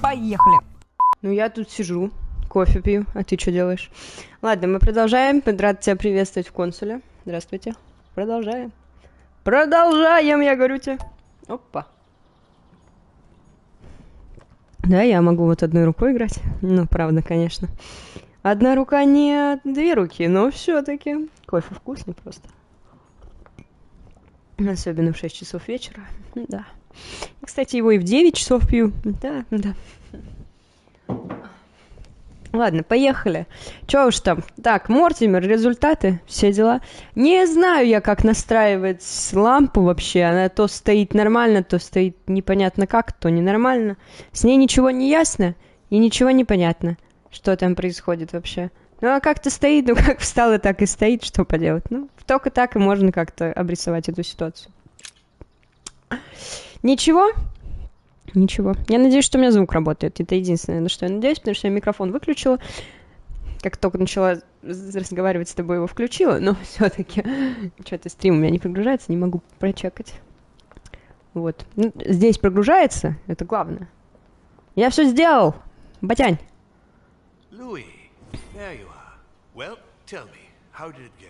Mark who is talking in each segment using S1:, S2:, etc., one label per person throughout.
S1: Поехали. Ну, я тут сижу, кофе пью, а ты что делаешь? Ладно, мы продолжаем. Рад тебя приветствовать в консуле. Здравствуйте. Продолжаем. Продолжаем, я говорю тебе. Опа. Да, я могу вот одной рукой играть. Ну, правда, конечно. Одна рука не две руки, но все-таки. Кофе вкусный просто. Особенно в 6 часов вечера. Да. Кстати, его и в 9 часов пью. Да, да. Ладно, поехали. Чё уж там. Так, Мортимер, результаты, все дела. Не знаю я, как настраивать лампу вообще. Она то стоит нормально, то стоит непонятно как, то ненормально. С ней ничего не ясно и ничего не понятно, что там происходит вообще. Ну, она как-то стоит, ну, как встала, так и стоит, что поделать. Ну, только так и можно как-то обрисовать эту ситуацию. Ничего? Ничего. Я надеюсь, что у меня звук работает. Это единственное, на что я надеюсь, потому что я микрофон выключила. Как только начала разговаривать с тобой, его включила, но все-таки что-то стрим у меня не прогружается, не могу прочекать. Вот. Ну, здесь прогружается, это главное. Я все сделал, батянь.
S2: Louis, there you are. Well, tell me, how did it go?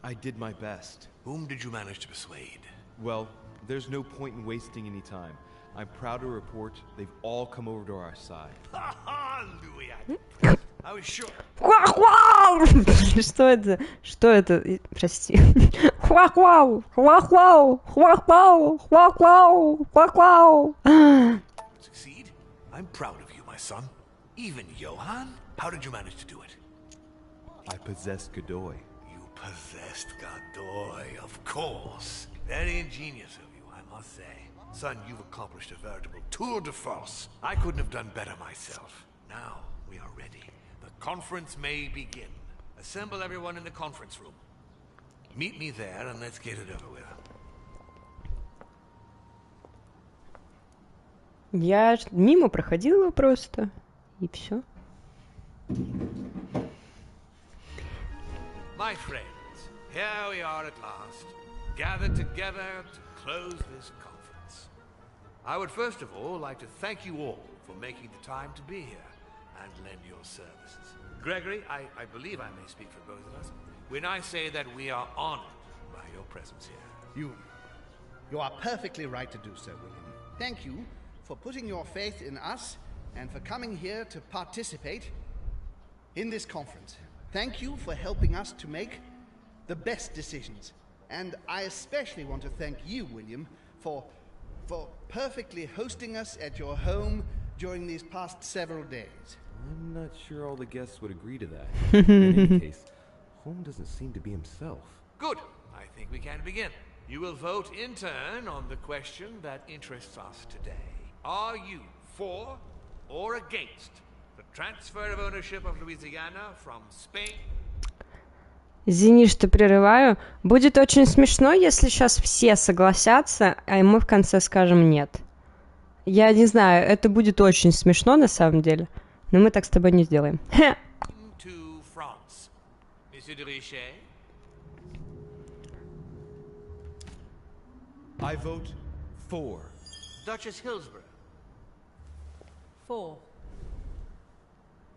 S3: I did my best.
S2: Whom did you manage to persuade?
S3: Well, there's no point in wasting any time. I'm proud to report they've all come over to our side.
S2: Ha ha, Louis, I was sure.
S1: Хуа-хуау! Что это? Что это? Прости. Хуа-хуау! Хуа-хуау! Хуа-хуау! Хуа-хуау! Хуа-хуау!
S2: Succeed? I'm proud of you, my son. Even Johann? How did you manage to do it?
S3: I possessed Godoy.
S2: You possessed Godoy, of course. Very ingenious of you, I must say. Son, you've accomplished a veritable tour de force. I couldn't have done better myself. Now we are ready. The conference may begin. Assemble everyone in the conference room. Meet me there and let's get it over with.
S1: Я мимо проходила просто, и все.
S2: My friends, here we are at last, gathered together to close this conference. I would first of all like to thank you all for making the time to be here and lend your services. Gregory, I believe I may speak for both of us when I say that we are honored by your presence here.
S4: You are perfectly right to do so, William. Thank you for putting your faith in us and for coming here to participate in this conference. Thank you for helping us to make the best decisions. And I especially want to thank you, William, for perfectly hosting us at your home during these past several days.
S3: I'm not sure all the guests would agree to that. In any case, Holm doesn't seem to be himself.
S2: Good. I think we can begin. You will vote in turn on the question that interests us today. Are you for or against the transfer of ownership of Louisiana from Spain?
S1: Извини, что прерываю. Будет очень смешно, если сейчас все согласятся, а мы в конце скажем нет. Я не знаю, это будет очень смешно на самом деле, но мы так с тобой не сделаем.
S2: To France. Monsieur de Richet?
S3: I vote for.
S2: Duchess Hillsborough?
S5: For.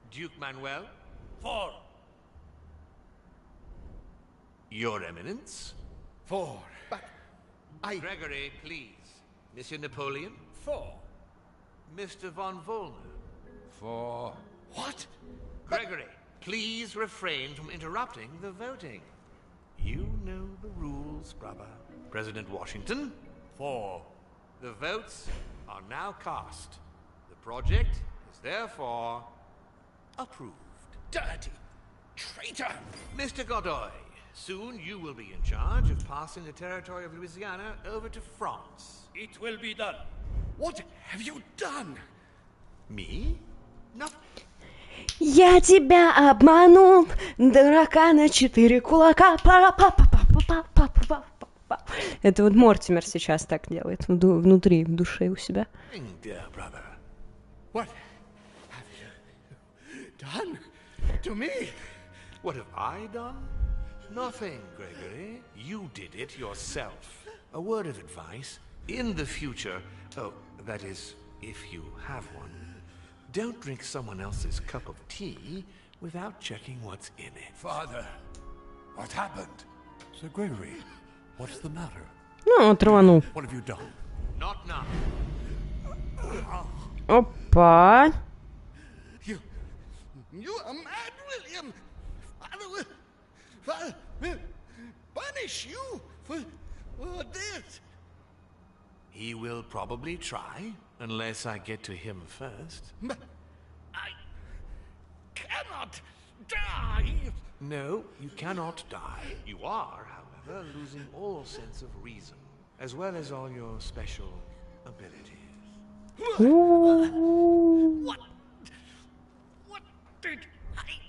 S2: Duke Manuel? For. Your Eminence?
S4: For. But
S2: Gregory, please. Monsieur Napoleon?
S4: For.
S2: Mr. von Volner?
S3: For.
S4: What?
S2: Gregory, please refrain from interrupting the voting. You know the rules, brother. President Washington? For. The votes are now cast. The project is therefore approved.
S4: Dirty traitor!
S2: Mr. Godoy, soon you will be in charge of passing the territory of Louisiana over to France.
S6: It will be done.
S4: What have you done?
S2: Me? Nothing.
S1: Я тебя обманул, дурака на 4 кулака. Это вот Мортимер сейчас так делает внутри, в душе у себя.
S2: Dear brother.
S4: What have you done to me?
S2: What have I done? Nothing, Gregory. You did it yourself. A word of advice. In the future, oh, that is, if you have one, don't drink someone else's cup of tea without checking what's in it.
S5: Father, what happened? Sir Gregory, what's the matter?
S1: Ну, он траванул.
S5: What have you done?
S2: Not now.
S1: Опа.
S4: You are mad, William. Father will punish you for this.
S2: He will probably try, unless I get to him first.
S4: But I cannot die.
S2: No, you cannot die. You are, however, losing all sense of reason, as well as all your special abilities.
S4: What did I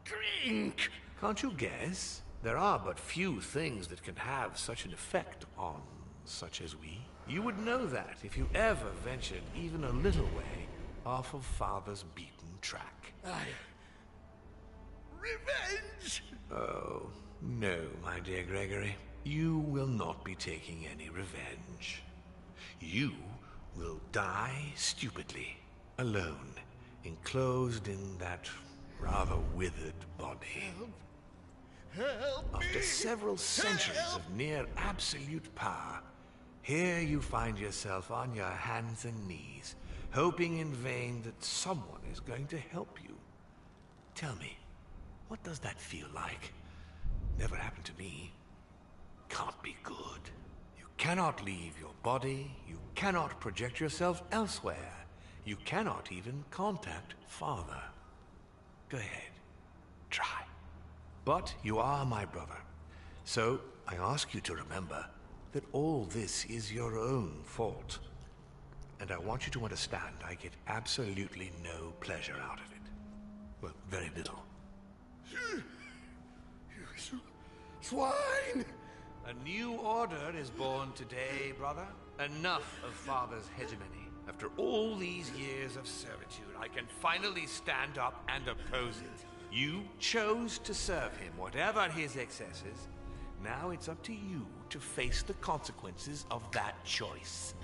S4: drink?
S2: Can't you guess? There are but few things that can have such an effect on such as we. You would know that if you ever ventured even a little way off of Father's beaten track.
S4: Revenge!
S2: Oh, no, my dear Gregory. You will not be taking any revenge. You will die stupidly, alone, enclosed in that rather withered body.
S4: Help
S2: After
S4: me!
S2: several centuries of near absolute power, here you find yourself on your hands and knees, hoping in vain that someone is going to help you. Tell me, what does that feel like? Never happened to me. Can't be good. You cannot leave your body, you cannot project yourself elsewhere, you cannot even contact Father. Go ahead, try. But you are my brother, so I ask you to remember that all this is your own fault. And I want you to understand I get absolutely no pleasure out of it. Well, very little.
S4: You swine!
S2: A new order is born today, brother. Enough of Father's hegemony. After all these years of servitude, I can finally stand up and oppose it. You chose to serve him, whatever his excesses. Now it's up to you to face the consequences of that choice.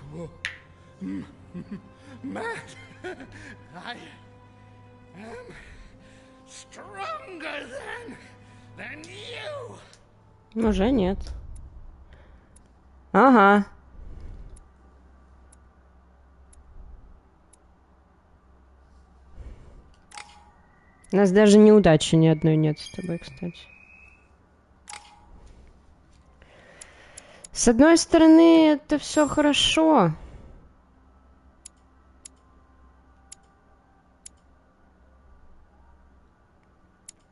S4: Mad! I am stronger than you!
S1: Уже нет. Ага. У нас даже неудачи ни одной нет с тобой, кстати. С одной стороны, это все хорошо.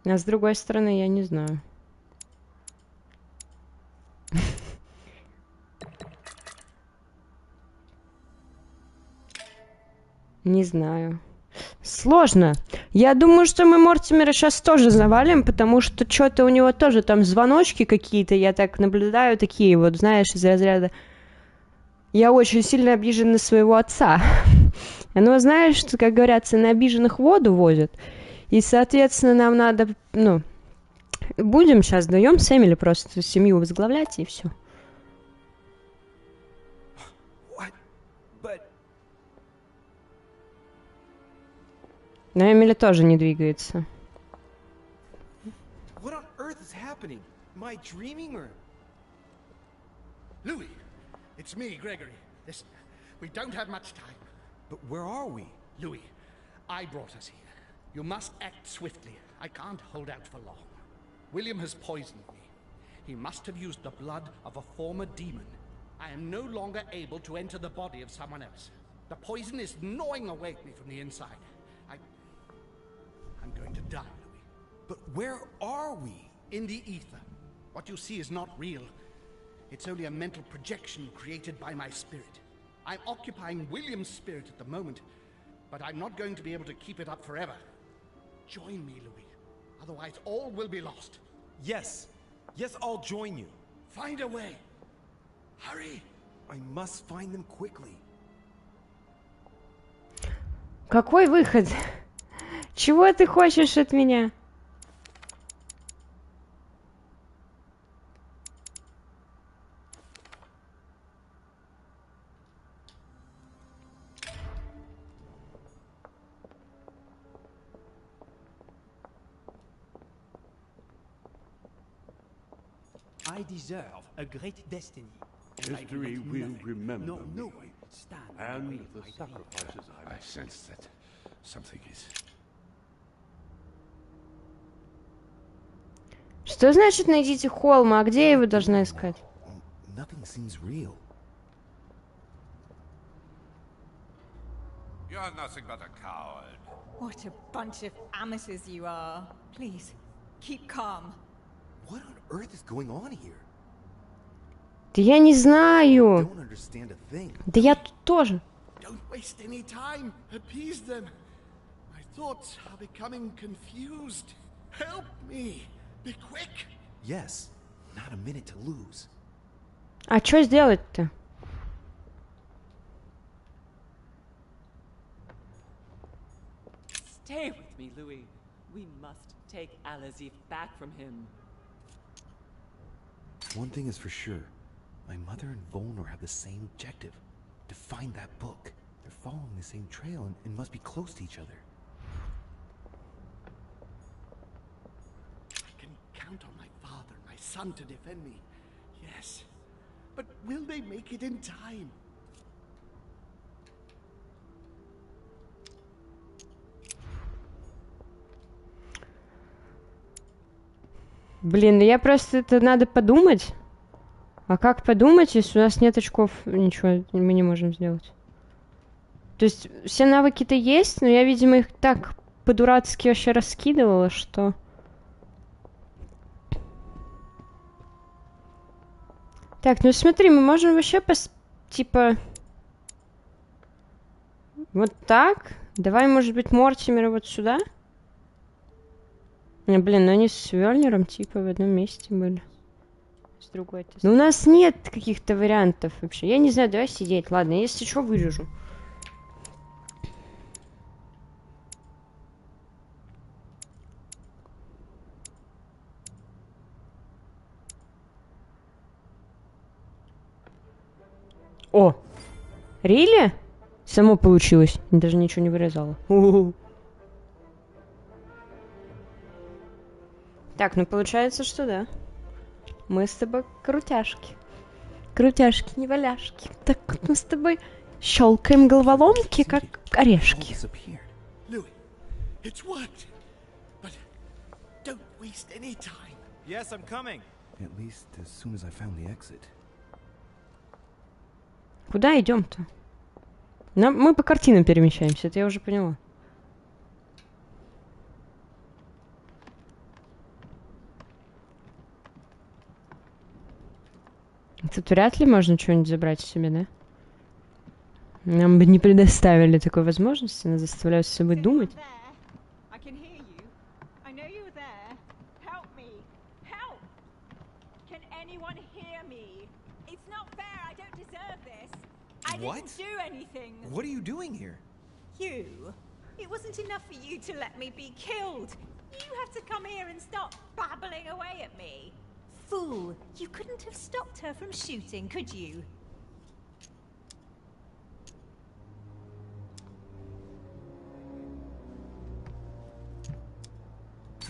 S1: А с другой стороны, я не знаю. Не знаю. Сложно. Я думаю, что мы Мортимера сейчас тоже завалим, потому что что-то у него тоже там звоночки какие-то, я так наблюдаю, такие вот, знаешь, из разряда. Я очень сильно обижен на своего отца. Но знаешь, что, как говорится, на обиженных воду возят. И, соответственно, нам надо, ну, будем сейчас даем с Эмили просто семью возглавлять, и все. Но Эмили тоже не двигается.
S3: What on earth is happening? Am I dreaming or...
S4: Louis, it's me, Gregory. Listen, we don't have much time.
S3: But where are we?
S4: Louis, I brought us here. You must act swiftly. I can't hold out for long. William has poisoned me. He must have used the blood of a former demon. I am no longer able to enter the body of someone else. The poison is gnawing away at me from the inside. I'm going to die, Louis.
S3: But where are we?
S4: In the ether. What you see is not real. It's only a mental projection created by my spirit. I'm occupying William's spirit at the moment, but I'm not going to be able to keep it up forever. Join me, Louis. Otherwise, all will be lost.
S3: Yes. Yes, I'll join you.
S4: Find a way. Hurry.
S3: I must find them quickly.
S1: Какой выход? Чего ты хочешь от меня?
S6: I deserve a great destiny. And I
S5: History
S6: want
S5: will
S6: nothing.
S5: remember
S6: No,
S5: me.
S6: no one stand in the way
S5: And
S6: of
S5: the
S6: my
S5: sacrifices I sense that something is...
S1: Что значит найдите Холма? А где я его должна искать?
S7: Nothing seems real.
S2: You're nothing but a coward.
S8: What a bunch of amateurs you are. Please, keep calm.
S7: What on earth is going on here?
S1: Да я не знаю.
S7: Don't understand a thing.
S1: Да я тут тоже.
S4: Don't waste any time. Appease them. My thoughts are becoming confused. Help me. Be quick.
S7: Yes, not a minute to lose.
S1: А что сделать-то?
S9: Stay with me, Louis. We must take Alazif back from him.
S7: One thing is for sure. My mother and Volnor have the same objective. To find that book. They're following the same trail and must be close to each other.
S4: I can count on my father and my son to defend me. Yes. But will they make it in time?
S1: Блин, да я просто... Это надо подумать. А как подумать, если у нас нет очков? Ничего мы не можем сделать. То есть все навыки-то есть, но я, видимо, их так по-дурацки вообще раскидывала, что... Так, ну смотри, мы можем вообще типа... Вот так? Давай, может быть, Мортимера вот сюда? Не, блин, ну они с Вёрнером типа в одном месте были. С другой-то. Но у нас нет каких-то вариантов вообще. Я не знаю, давай сидеть. Ладно, если что, вырежу. О! Рили? Само получилось. Даже ничего не вырезала. У-у-у. Так, ну получается, что да. Мы с тобой крутяшки. Крутяшки, не валяшки. Так мы с тобой щелкаем головоломки, как орешки.
S4: Louis, it's worked. But don't waste any time.
S3: Yes, I'm coming.
S7: At least as soon as I found the exit.
S1: Куда идем-то? Мы по картинам перемещаемся, это я уже поняла. Тут вряд ли можно что-нибудь забрать себе, да? Нам бы не предоставили такой возможности, нас заставляют с собой думать.
S3: What? What are you doing here?
S8: You? It wasn't enough for you to let me be killed. You have to come here and stop babbling away at me. Fool, you couldn't have stopped her from shooting, could you?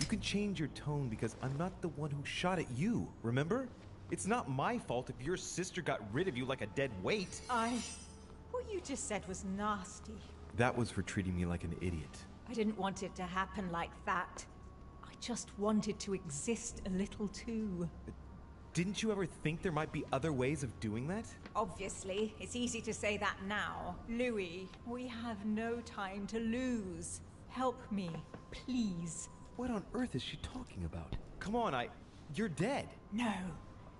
S3: You can change your tone because I'm not the one who shot at you, remember? It's not my fault if your sister got rid of you like a dead weight.
S8: What you just said was nasty.
S3: That was for treating me like an idiot.
S8: I didn't want it to happen like that. I just wanted to exist a little too.
S3: Didn't you ever think there might be other ways of doing that?
S8: Obviously, it's easy to say that now. Louis, we have no time to lose. Help me, please.
S3: What on earth is she talking about? Come on, you're dead.
S8: No.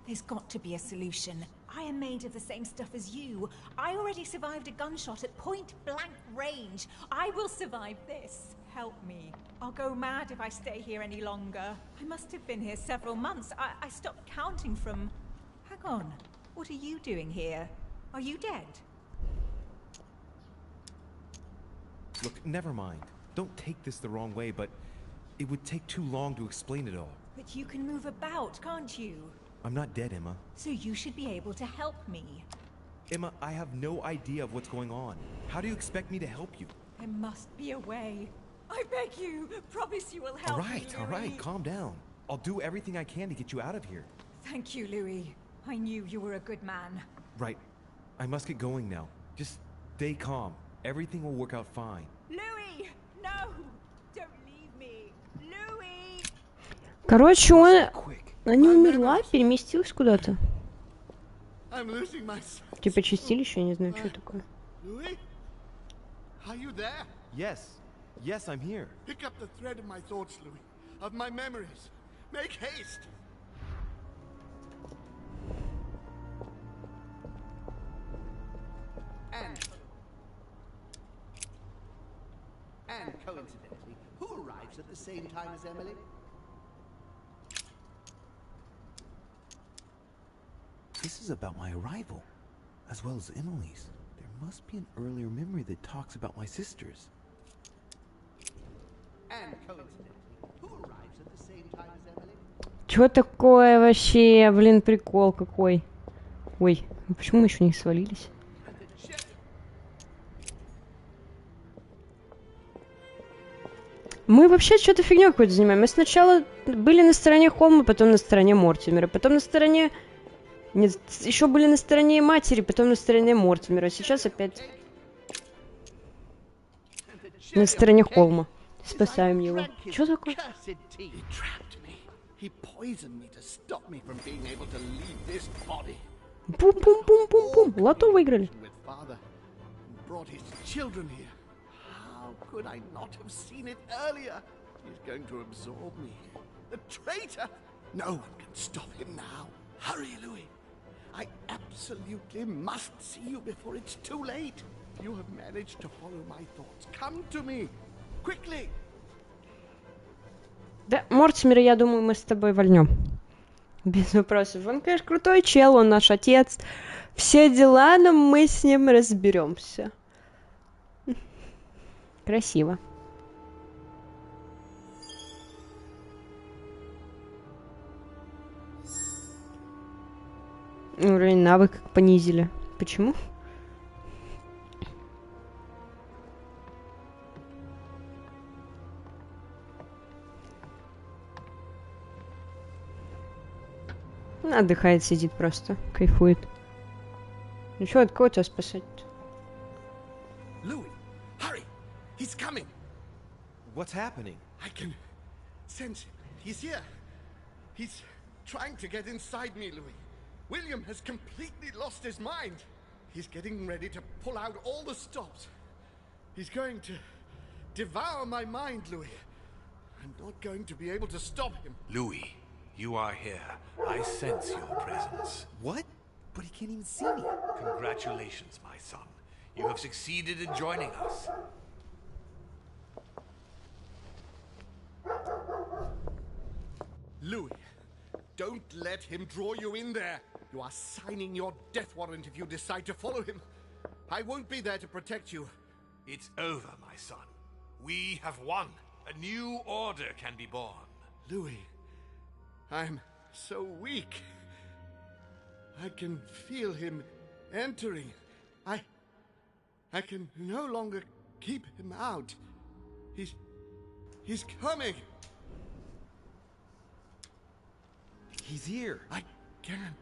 S8: There's got to be a solution. I am made of the same stuff as you. I already survived a gunshot at point-blank range. I will survive this. Help me. I'll go mad if I stay here any longer. I must have been here several months. I stopped counting from... Hang on. What are you doing here? Are you dead?
S3: Look, never mind. Don't take this the wrong way, but it would take too long to explain it all.
S8: But you can move about, can't you?
S3: I'm not dead, Emma.
S8: So you should be able to help me.
S3: Emma, I have no idea of what's going on. How do you expect me to help you?
S8: There must be a way. I beg you, promise you will help me, Louis.
S3: All right, calm down. I'll do everything I can to get you out of here.
S8: Thank you, Louis. I knew you were a good man.
S3: Right. I must get going now. Just stay calm. Everything will work out fine.
S8: Louis! No! Don't leave me! Louis!
S1: Короче, она не умерла, переместилась куда-то.
S4: I'm losing my sense.
S1: Типа чистилище, я не знаю, что такое.
S4: Louis? Are you there?
S3: Yes. Yes, I'm here.
S4: Pick up the thread of my thoughts, Louis. Of my memories. Make haste! And coincidentally, who arrives at the same time as Emily?
S7: This is about my arrival, as well as Emily's. There must be an earlier memory that talks about my sisters.
S4: And coincidentally, who arrives at the same time as Emily?
S1: Чё такое вообще? Блин, прикол какой. Ой, почему мы еще не свалились? Мы вообще что-то фигнёй какой-то занимаем. Мы сначала были на стороне Холма, потом на стороне Мортимера, потом на стороне... Нет, еще были на стороне матери, потом на стороне Мортимера. Сейчас опять на стороне Холма. Спасаем его. Что такое? Бум-бум-бум-бум-бум. Лото выиграли.
S4: How could I not have seen it earlier? He's going to absorb me. The traitor! No one can stop him now. Hurry, Louis. I absolutely must see you before it's too late. You have managed to follow my thoughts. Come to me. Quickly.
S1: Да, Мортимера, я думаю, мы с тобой вольнем. Без вопросов. Он, конечно, крутой чел, он наш отец. Все дела, но мы с ним разберемся. Красиво. Уровень навыка понизили. Почему? Отдыхает, сидит просто, кайфует. Ну что, от кого тебя спасать?
S4: Louis, hurry! He's coming!
S3: What's happening?
S4: I can sense him. He's here. He's trying to get inside me, Louis. William has completely lost his mind. He's getting ready to pull out all the stops. He's going to devour my mind, Louis. I'm not going to be able to stop him.
S2: Louis, you are here. I sense your presence.
S3: What? But he can't even see me.
S2: Congratulations, my son. You have succeeded in joining us.
S4: Louis, don't let him draw you in there. You are signing your death warrant if you decide to follow him. I won't be there to protect you.
S2: It's over, my son. We have won. A new order can be born.
S4: Louis, I'm so weak. I can feel him entering. I can no longer keep him out. He's coming.
S3: He's here.
S4: I can.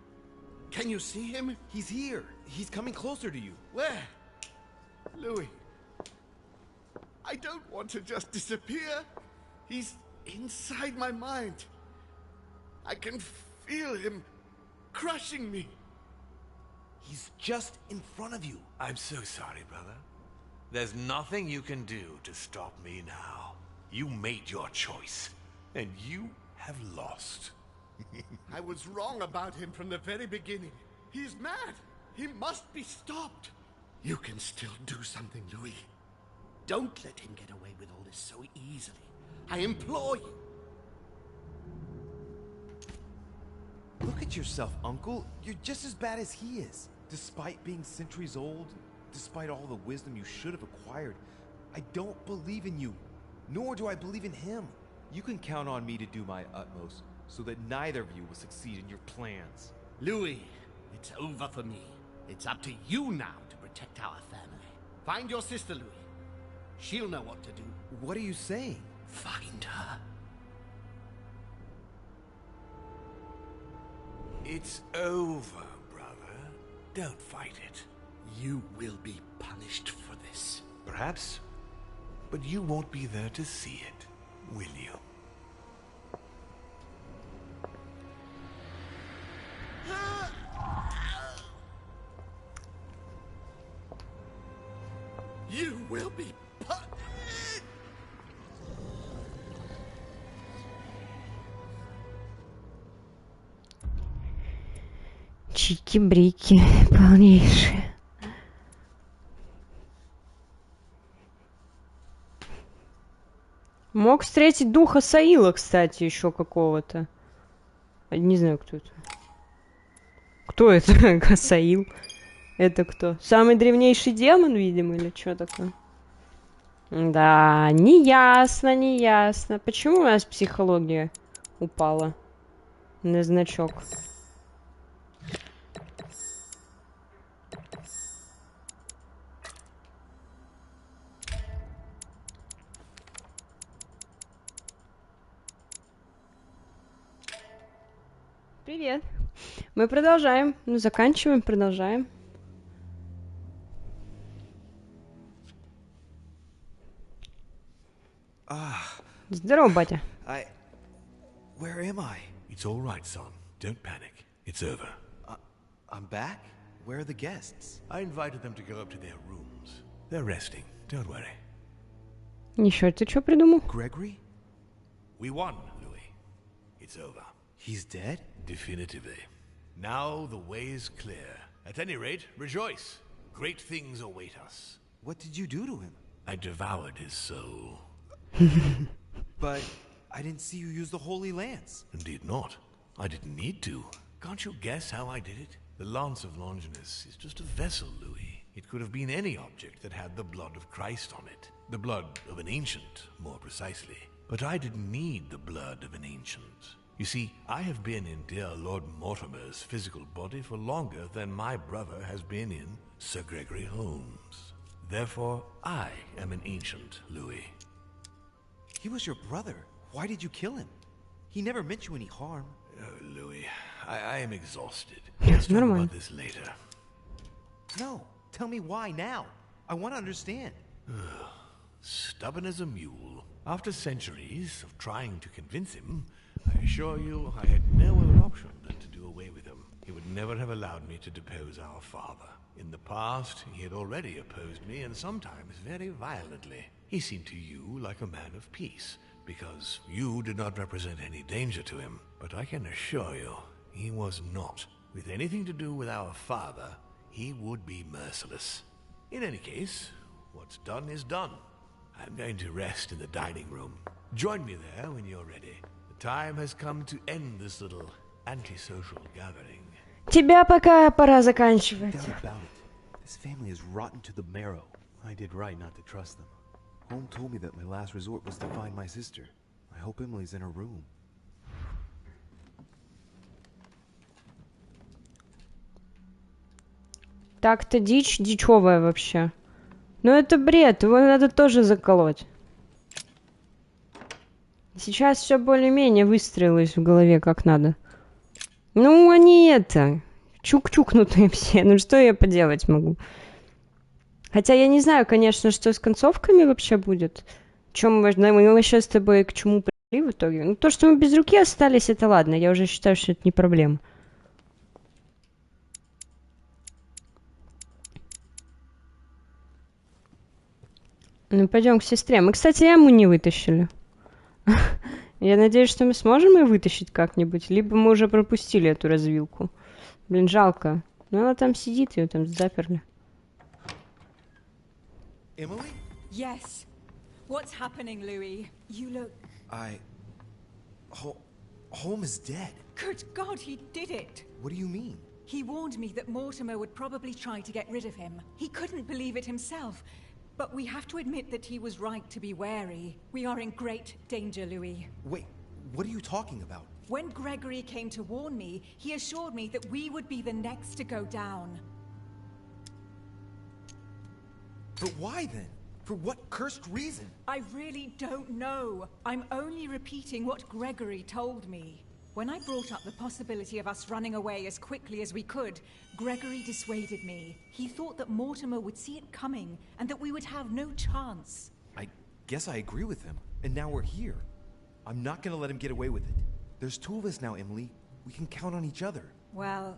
S4: Can you see him?
S3: He's here. He's coming closer to you.
S4: Where? Louis. I don't want to just disappear. He's inside my mind. I can feel him crushing me.
S3: He's just in front of you.
S2: I'm so sorry, brother. There's nothing you can do to stop me now. You made your choice, and you have lost.
S4: I was wrong about him from the very beginning. He's mad. He must be stopped. You can still do something, Louis. Don't let him get away with all this so easily. I implore you.
S3: Look at yourself, Uncle. You're just as bad as he is. Despite being centuries old, despite all the wisdom you should have acquired, I don't believe in you. Nor do I believe in him. You can count on me to do my utmost, so that neither of you will succeed in your plans.
S4: Louis, it's over for me. It's up to you now to protect our family. Find your sister, Louis. She'll know what to do.
S3: What are you saying?
S4: Find her.
S2: It's over, brother. Don't fight it.
S10: You will be punished for this.
S2: Perhaps, but you won't be there to see it, will you?
S10: You will be punished.
S1: Чики-брики полнейшие. Мог встретить духа Саила, кстати, еще какого-то. Не знаю, кто это. Кто это? Саил? Это кто? Самый древнейший демон, видимо, или что такое? Да, неясно, неясно. Почему у нас психология упала на значок? Привет. Мы продолжаем. Ну, заканчиваем, продолжаем. Здорово, батя.
S3: Where am I?
S2: It's all right, son. Don't panic. It's over.
S3: I'm back? Where are the guests?
S2: I invited them to go up to their rooms. They're resting. Don't worry.
S1: Еще ты что придумал?
S3: Gregory?
S2: We won, Louis. It's over.
S3: He's dead?
S2: Definitively. Now the way is clear. At any rate, rejoice. Great things await us.
S3: What did you do to him?
S2: I devoured his soul.
S3: But I didn't see you use the Holy Lance.
S2: Indeed not. I didn't need to. Can't you guess how I did it? The Lance of Longinus is just a vessel, Louis. It could have been any object that had the blood of Christ on it. The blood of an ancient, more precisely. But I didn't need the blood of an ancient. You see, I have been in dear Lord Mortimer's physical body for longer than my brother has been in Sir Gregory Holmes. Therefore, I am an ancient, Louis.
S3: He was your brother. Why did you kill him? He never meant you any harm.
S2: Oh, Louis, I am exhausted. Let's talk about this later.
S3: No, tell me why now. I want to understand.
S2: Stubborn as a mule. After centuries of trying to convince him, I assure you I had no other option than to do away with him. He would never have allowed me to depose our father. In the past, he had already opposed me, and sometimes very violently. He seemed to you like a man of peace, because you did not represent any danger to him. But I can assure you, he was not. With anything to do with our father, he would be merciless. In any case, what's done is done. I'm going to rest in the dining room. Join me there when you're ready. The time has come to end this little antisocial gathering.
S1: Тебя пока пора заканчивать.
S7: Doubt about it. This family is rotten to the marrow. I did right not to trust them. Home told me that my last resort was to find my sister. I hope Emily's in her room.
S1: Так-то дичь дичевая вообще. Но это бред, его надо тоже заколоть. Сейчас все более-менее выстроилось в голове как надо. Ну, они это... Чук-чукнутые все. Ну, что я поделать могу? Хотя я не знаю, конечно, что с концовками вообще будет. Чем мы вообще с тобой к чему пришли в итоге? Ну, то, что мы без руки остались, это ладно. Я уже считаю, что это не проблема. Ну, пойдем к сестре. Мы, кстати, яму не вытащили. Я надеюсь, что мы сможем ее вытащить как-нибудь. Либо мы уже пропустили эту развилку. Блин, жалко. Но она там сидит, ее там заперли.
S3: Emily?
S8: Yes. What's happening, Louis? You look...
S3: Holmes is dead.
S8: Good God, he did it!
S3: What do you mean?
S8: He warned me that Mortimer would probably try to get rid of him. He couldn't believe it himself. But we have to admit that he was right to be wary. We are in great danger, Louis.
S3: Wait, what are you talking about?
S8: When Gregory came to warn me, he assured me that we would be the next to go down.
S3: But why then? For what cursed reason?
S8: I really don't know. I'm only repeating what Gregory told me. When I brought up the possibility of us running away as quickly as we could, Gregory dissuaded me. He thought that Mortimer would see it coming and that we would have no chance.
S3: I guess I agree with him. And now we're here. I'm not gonna let him get away with it. There's two of us now, Emily. We can count on each other.
S8: Well,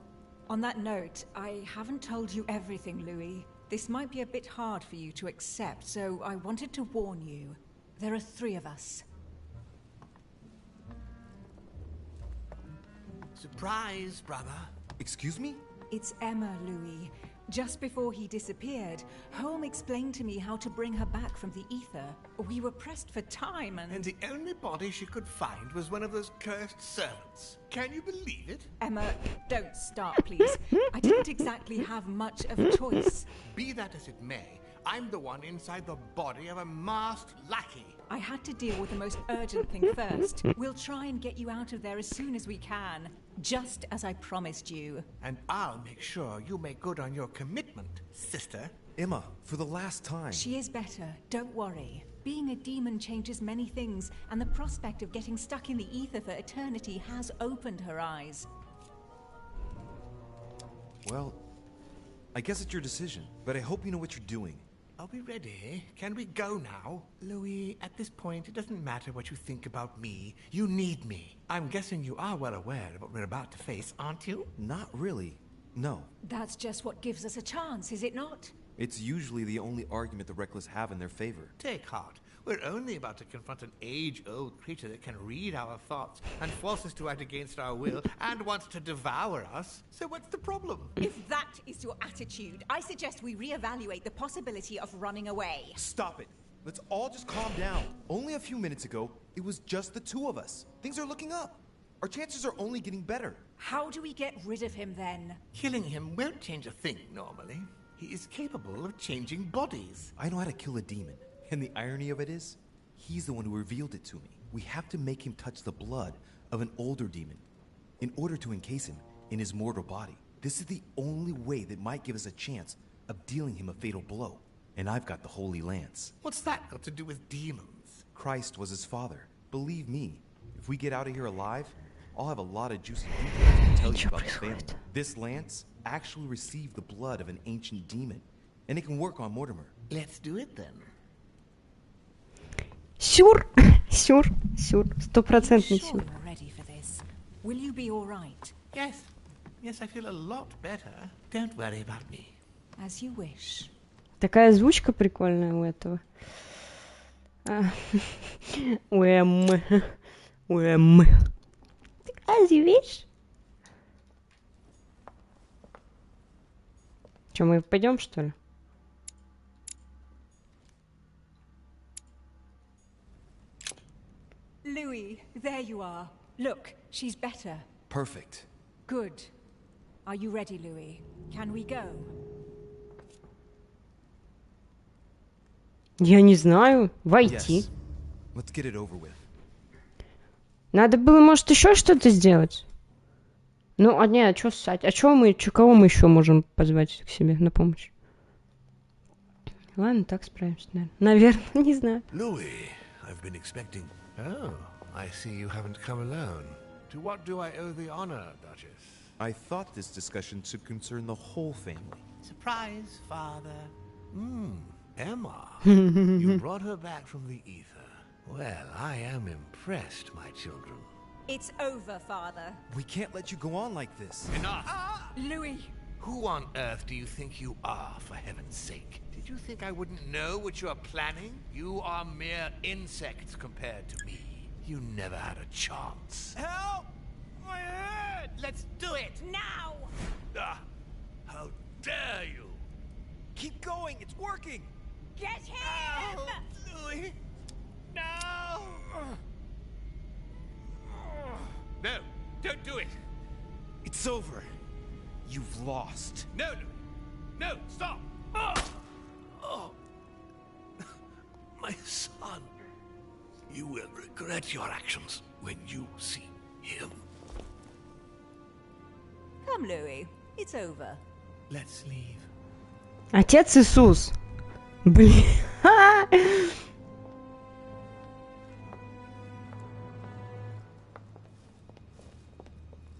S8: on that note, I haven't told you everything, Louis. This might be a bit hard for you to accept, so I wanted to warn you. There are 3 of us.
S10: Surprise, brother.
S3: Excuse me?
S8: It's Emma, Louis. Just before he disappeared, Holm explained to me how to bring her back from the ether. We were pressed for time
S10: And the only body she could find was one of those cursed servants. Can you believe it?
S8: Emma, don't start, please. I didn't exactly have much of a choice.
S10: Be that as it may, I'm the one inside the body of a masked lackey.
S8: I had to deal with the most urgent thing first. We'll try and get you out of there as soon as we can, just as I promised you.
S10: And I'll make sure you make good on your commitment, sister.
S3: Emma, for the last time.
S8: She is better, don't worry. Being a demon changes many things, and the prospect of getting stuck in the ether for eternity has opened her eyes.
S3: Well, I guess it's your decision, but I hope you know what you're doing.
S10: Are we ready? Can we go now? Louis, at this point, it doesn't matter what you think about me. You need me. I'm guessing you are well aware of what we're about to face, aren't you?
S3: Not really. No.
S8: That's just what gives us a chance, is it not?
S3: It's usually the only argument the Reckless have in their favor.
S10: Take heart. We're only about to confront an age-old creature that can read our thoughts and force us to act against our will and wants to devour us. So what's the problem?
S8: If that is your attitude, I suggest we reevaluate the possibility of running away.
S3: Stop it. Let's all just calm down. Only a few minutes ago, it was just the 2 of us. Things are looking up. Our chances are only getting better.
S8: How do we get rid of him then?
S10: Killing him won't change a thing normally. He is capable of changing bodies.
S3: I know how to kill a demon. And the irony of it is, he's the one who revealed it to me. We have to make him touch the blood of an older demon in order to encase him in his mortal body. This is the only way that might give us a chance of dealing him a fatal blow. And I've got the Holy Lance.
S10: What's that got to do with demons?
S3: Christ was his father. Believe me, if we get out of here alive, I'll have a lot of juicy details to tell you about the family. This lance actually received the blood of an ancient demon, and it can work on Mortimer.
S10: Let's do it then.
S1: Сюр, 100% сюр.
S8: You're ready for this. Will you be all right?
S10: Yes, I feel a lot better. Don't worry about me.
S8: As you wish.
S1: Такая озвучка прикольная у этого. У Эммы. As you wish. Че, мы пойдем, что ли?
S8: Louis, there you are. Look, she's better.
S3: Perfect.
S8: Good. Are you ready, Louis? Can we go?
S1: Я не знаю. Войти.
S3: Yes. Let's get it over with.
S1: Надо было, может, еще что-то сделать. Ну, а не, а что ссать? А кого мы еще можем позвать к себе на помощь? Ладно, так справимся, наверное. Наверное, не знаю.
S2: Louis, I've been expecting... Oh, I see you haven't come alone. To what do I owe the honor, Duchess?
S3: I thought this discussion should concern the whole family.
S10: Surprise, father.
S2: Emma, you brought her back from the ether. Well, I am impressed, my children.
S8: It's over, Father.
S3: We can't let you go on like this.
S10: Enough!
S8: Louis!
S10: Who on earth do you think you are, for heaven's sake? Did you think I wouldn't know what you are planning? You are mere insects compared to me. You never had a chance.
S3: Help! My head!
S10: Let's do it!
S8: Now!
S2: Ah, how dare you!
S3: Keep going, it's working!
S8: Get him!
S10: Louis! No! No, don't do it!
S3: It's over. You've lost.
S10: No, no, stop!
S2: Oh, my son. You will regret your actions when you see him.
S8: Come, Louis. It's over.
S10: Let's leave.
S1: Отец Иисус. Блин.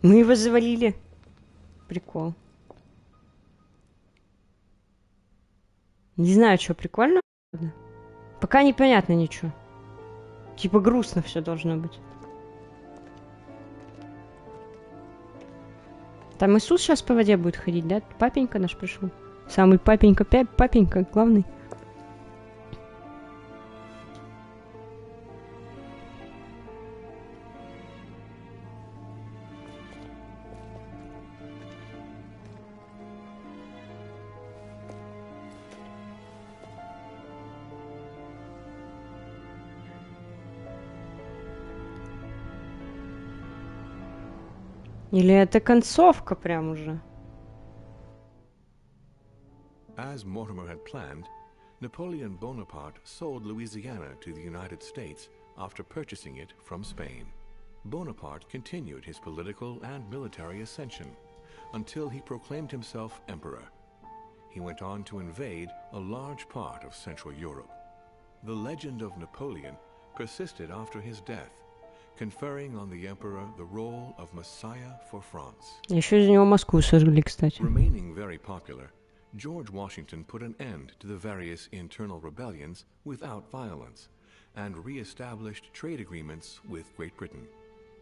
S1: Мы его завалили. Прикол. Не знаю, что прикольно. Пока непонятно ничего. Типа грустно все должно быть. Там Иисус сейчас по воде будет ходить, да? Папенька наш пришел. Самый папенька главный. Или это концовка прям уже?
S11: As Mortimer had planned, Napoleon Bonaparte sold Louisiana to the United States after purchasing it from Spain. Bonaparte continued his political and military ascension until he proclaimed himself emperor. He went on to invade a large part of Central Europe. The legend of Napoleon persisted after his death, conferring on the emperor the role of Messiah for France.
S1: Еще из него Москву сожгли, кстати.
S11: Remaining very popular, George Washington put an end to the various internal rebellions without violence and re-established trade agreements with Great Britain.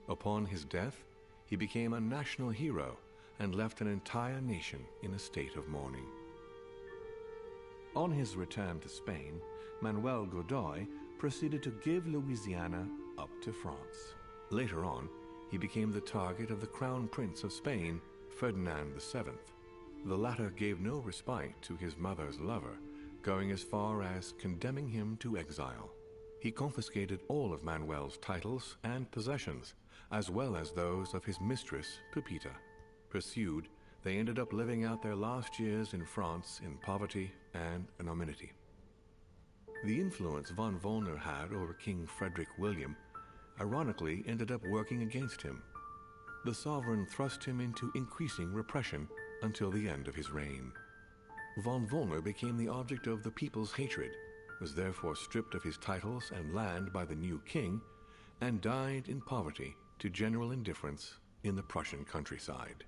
S11: Upon his death, he became a national hero and left an entire nation in a state of mourning. On his return to Spain, Manuel Godoy proceeded to give Louisiana up to France. Later on, he became the target of the Crown Prince of Spain, Ferdinand VII. The latter gave no respite to his mother's lover, going as far as condemning him to exile. He confiscated all of Manuel's titles and possessions, as well as those of his mistress, Pepita. Pursued, they ended up living out their last years in France in poverty and anonymity. The influence von Wollner had over King Frederick William ironically ended up working against him. The sovereign thrust him into increasing repression until the end of his reign. Von Wollner became the object of the people's hatred, was therefore stripped of his titles and land by the new king, and died in poverty to general indifference in the Prussian countryside.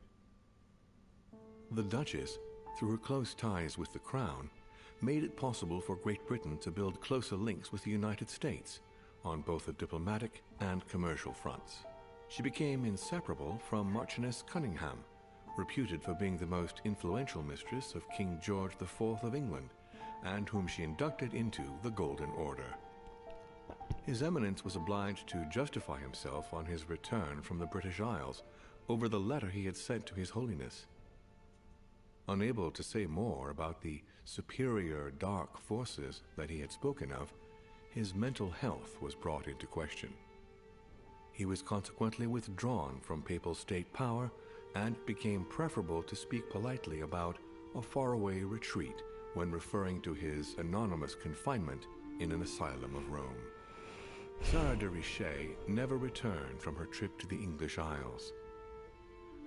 S11: The Duchess, through her close ties with the crown, made it possible for Great Britain to build closer links with the United States on both the diplomatic and commercial fronts. She became inseparable from Marchioness Cunningham, reputed for being the most influential mistress of King George IV of England, and whom she inducted into the Golden Order. His Eminence was obliged to justify himself on his return from the British Isles over the letter he had sent to His Holiness. Unable to say more about the superior dark forces that he had spoken of, his mental health was brought into question. He was consequently withdrawn from papal state power, and it became preferable to speak politely about a faraway retreat when referring to his anonymous confinement in an asylum of Rome. Sarah de Richet never returned from her trip to the English Isles.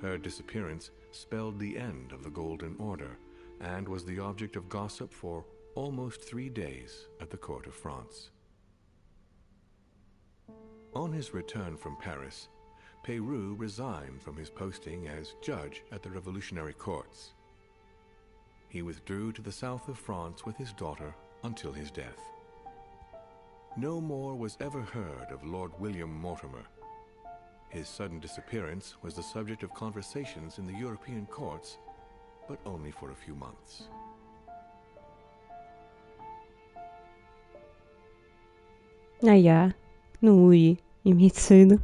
S11: Her disappearance spelled the end of the Golden Order and was the object of gossip for almost 3 days at the court of France. On his return from Paris, Peyroux resigned from his posting as judge at the revolutionary courts. He withdrew to the south of France with his daughter until his death. No more was ever heard of Lord William Mortimer. His sudden disappearance was the subject of conversations in the European courts, but only for a few months.
S1: Имеется в виду.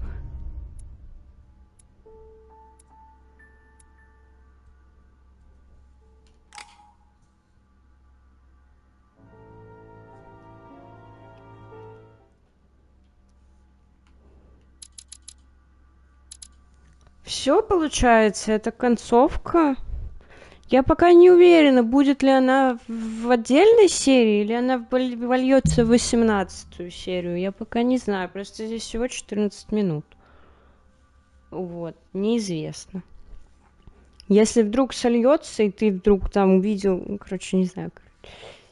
S1: Все, получается, это концовка. Я пока не уверена, будет ли она в отдельной серии, или она вольется в 18-ю серию. Я пока не знаю, просто здесь всего 14 минут. Вот, неизвестно. Если вдруг сольется, и ты вдруг там увидел, короче, не знаю,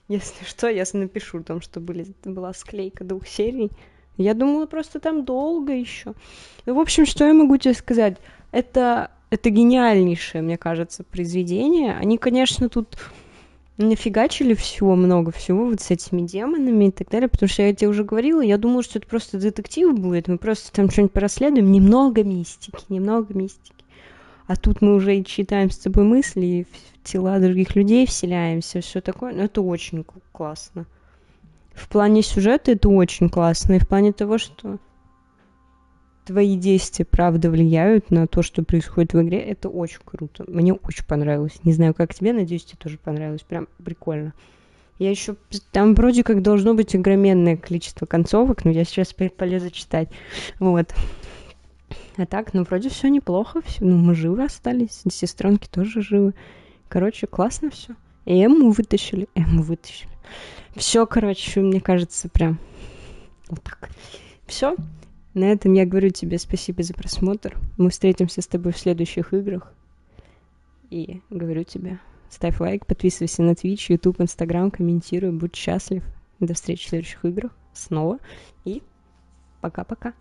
S1: если что, я напишу там, что была склейка 2 серий. Я думала, просто там долго еще. Ну, в общем, что я могу тебе сказать? это гениальнейшее, мне кажется, произведение. Они, конечно, тут нафигачили всего, много всего вот с этими демонами и так далее, потому что я тебе уже говорила, я думала, что это просто детектив будет, мы просто там что-нибудь порасследуем, немного мистики. А тут мы уже и читаем с тобой мысли, и в тела других людей вселяемся, все такое, но это очень классно. В плане сюжета это очень классно, и в плане того, что твои действия, правда, влияют на то, что происходит в игре, это очень круто. Мне очень понравилось. Не знаю, как тебе, надеюсь, тебе тоже понравилось. Прям прикольно. Я еще... Там вроде как должно быть огроменное количество концовок, но я сейчас полезу читать. Вот. А так, ну, вроде все неплохо. Ну, мы живы остались. Сестренки тоже живы. Короче, классно все. И Эмму вытащили. Все, короче, мне кажется, прям вот так. Все. На этом я говорю тебе спасибо за просмотр. Мы встретимся с тобой в следующих играх. И говорю тебе, ставь лайк, подписывайся на Twitch, YouTube, Instagram, комментируй, будь счастлив. До встречи в следующих играх снова. И пока-пока.